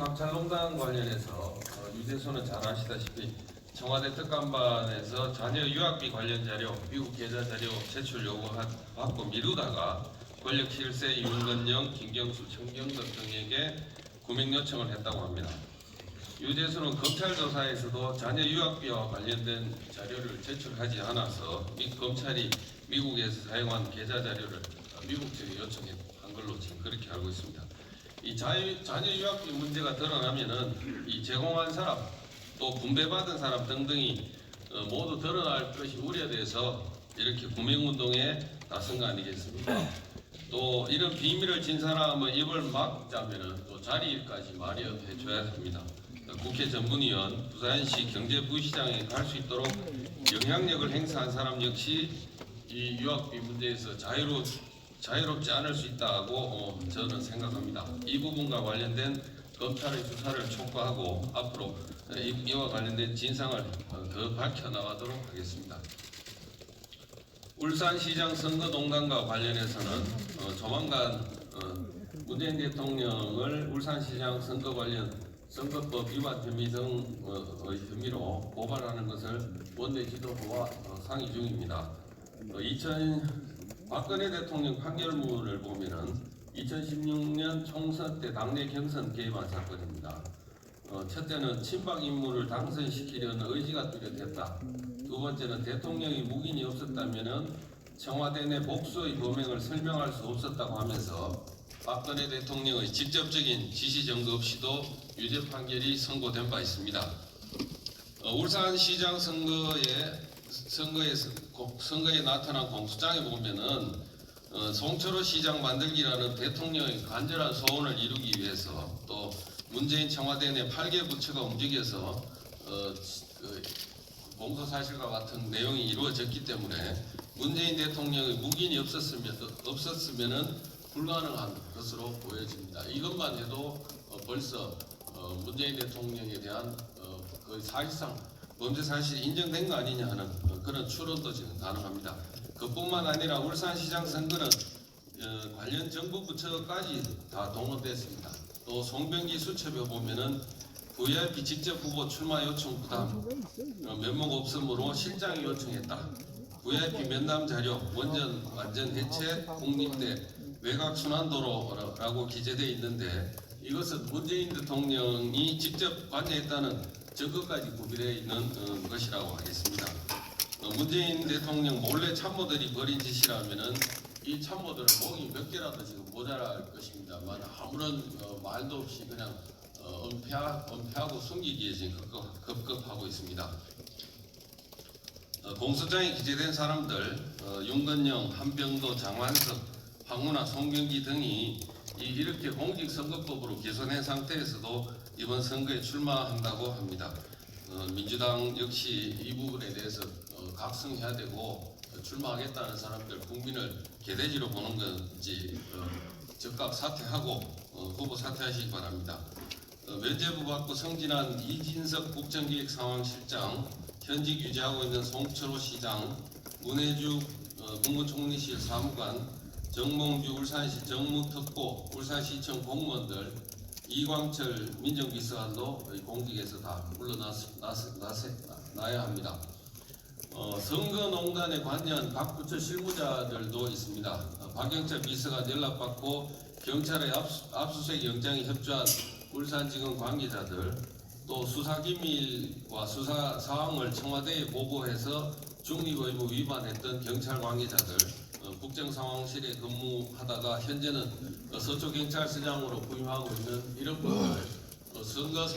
감찰농단 관련해서 유재수는 잘 아시다시피 청와대 특감반에서 자녀 유학비 관련 자료, 미국 계좌 자료 제출 요구받고 미루다가 권력 실세 윤건영, 김경수, 정경덕 등에게 구명 요청을 했다고 합니다. 유재수는 검찰 조사에서도 자녀 유학비와 관련된 자료를 제출하지 않아서 검찰이 미국에서 사용한 계좌 자료를 미국 측에 요청한 걸로 지금 그렇게 알고 있습니다. 이 자녀 유학비 문제가 드러나면은 이 제공한 사람 또 분배받은 사람 등등이 모두 드러날 것이 우려돼서 이렇게 구명운동에 나선 거 아니겠습니까? 또 이런 비밀을 진 사람은 입을 막자면은 또 자리까지 마련해 줘야 합니다. 국회 전문위원, 부산시 경제부시장에 갈 수 있도록 영향력을 행사한 사람 역시 이 유학비 문제에서 자유롭지 않을 수 있다고 저는 생각합니다. 이 부분과 관련된 검찰의 수사를 촉구하고 앞으로 이와 관련된 진상을 더 밝혀나가도록 하겠습니다. 울산시장 선거농단과 관련해서는 조만간 문재인 대통령을 울산시장 선거 관련 선거법 위반 혐의 등의 혐의로 고발하는 것을 원내 지도부와 상의 중입니다. 박근혜 대통령 판결문을 보면은 2016년 총선 때 당내 경선 개입한 사건입니다. 첫째는 친박 인물을 당선시키려는 의지가 뚜렷했다. 두 번째는 대통령이 묵인이 없었다면은 청와대 내 복수의 범행을 설명할 수 없었다고 하면서 박근혜 대통령의 직접적인 지시 증거 없이도 유죄 판결이 선고된 바 있습니다. 울산시장 선거에 나타난 공소장에 보면은 송철호 시장 만들기라는 대통령의 간절한 소원을 이루기 위해서 또 문재인 청와대 내 8개 부처가 움직여서 공소 사실과 같은 내용이 이루어졌기 때문에 문재인 대통령의 묵인이 없었으면은 불가능한 것으로 보여집니다. 이것만 해도 벌써 문재인 대통령에 대한 거의 사실상 범죄 사실이 인정된 거 아니냐 하는 그런 추론도 지금 가능합니다. 그뿐만 아니라 울산시장 선거는 관련 정부 부처까지 다 동원됐습니다. 또 송병기 수첩에 보면은 VIP 직접 후보 출마 요청 부담 면목 없음으로 실장이 요청했다. VIP 면담 자료 완전 해체 국립대 외곽 순환도로라고 기재되어 있는데 이것은 문재인 대통령이 직접 관여했다는 증거까지 구비되어 있는 것이라고 하겠습니다. 문재인 대통령 몰래 참모들이 벌인 짓이라면은 이 참모들은 목이 몇 개라도 지금 모자랄 것입니다만 아무런 말도 없이 그냥 은폐하고 숨기기에 지금 급급하고 있습니다. 공소장에 기재된 사람들 윤건영, 한병도, 장완석, 황운하, 송병기 등이 이렇게 공직선거법으로 기소된 상태에서도 이번 선거에 출마한다고 합니다. 민주당 역시 이 부분에 대해서 각성해야 되고 출마하겠다는 사람들 국민을 개돼지로 보는 건지 즉각 사퇴하고 후보 사퇴하시기 바랍니다. 면죄부 받고 승진한 이진석 국정기획상황실장, 현직 유지하고 있는 송철호 시장, 문혜주 국무총리실 사무관, 정몽주 울산시 정무특보, 울산시청 공무원들, 이광철 민정비서관도 공직에서 다 물러나야 합니다. 선거농단에 관여한 각 부처 실무자들도 있습니다. 박영철 비서관 연락받고 경찰의 압수수색 영장에 협조한 울산지검 관계자들, 또 수사기밀과 수사 사항을 청와대에 보고해서 중립의무 위반했던 경찰 관계자들, 국정상황실에 근무하다가 현재는 서초경찰서장으로 부임하고 있는 이런 분들 선거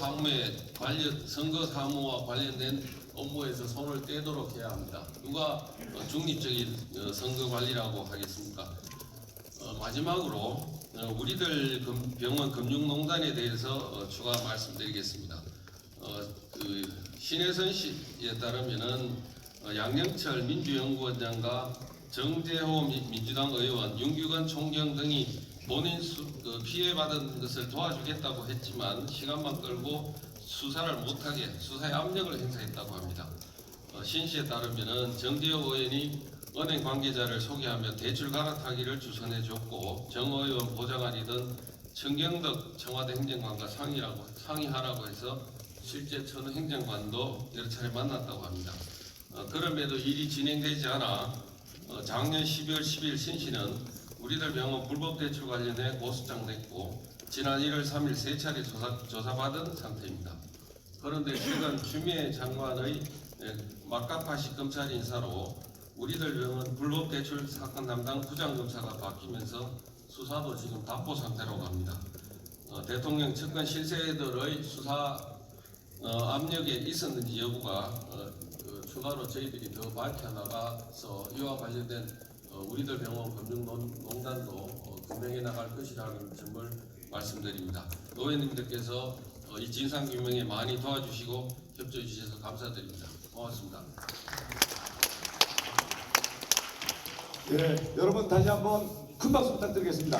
사무와 관련된 업무에서 손을 떼도록 해야 합니다. 누가 중립적인 선거 관리라고 하겠습니까? 마지막으로 우리들 병원 금융농단에 대해서 추가 말씀드리겠습니다. 신혜선 씨에 따르면은 양영철 민주연구원장과 정재호 민주당 의원, 윤규건 총경 등이 본인 피해받은 것을 도와주겠다고 했지만 시간만 끌고 수사를 못하게 수사에 압력을 행사했다고 합니다. 신 씨에 따르면은 정재호 의원이 은행 관계자를 소개하며 대출 갈아타기를 주선해줬고 정 의원 보좌관이던 정경덕 청와대 행정관과 상의하라고 해서 실제 천우 행정관도 여러 차례 만났다고 합니다. 그럼에도 일이 진행되지 않아 작년 12월 10일 신씨는 우리들 병원 불법 대출 관련해 고소장냈고 지난 1월 3일 3차례 조사받은 상태입니다. 그런데 최근 추미애 장관의 막가파식 검찰 인사로 우리들 병원 불법 대출 사건 담당 부장검사가 바뀌면서 수사도 지금 답보 상태라고 합니다. 대통령 측근 실세들의 수사 압력에 있었는지 여부가 추가로 저희들이 더 밝혀나가서 이와 관련된 우리들 병원 금융농단도 규명해 나갈 것이라는 점을 말씀드립니다. 의원님들께서 이 진상규명에 많이 도와주시고 협조해 주셔서 감사드립니다. 고맙습니다. 네, 여러분 다시 한번 큰 박수 부탁드리겠습니다.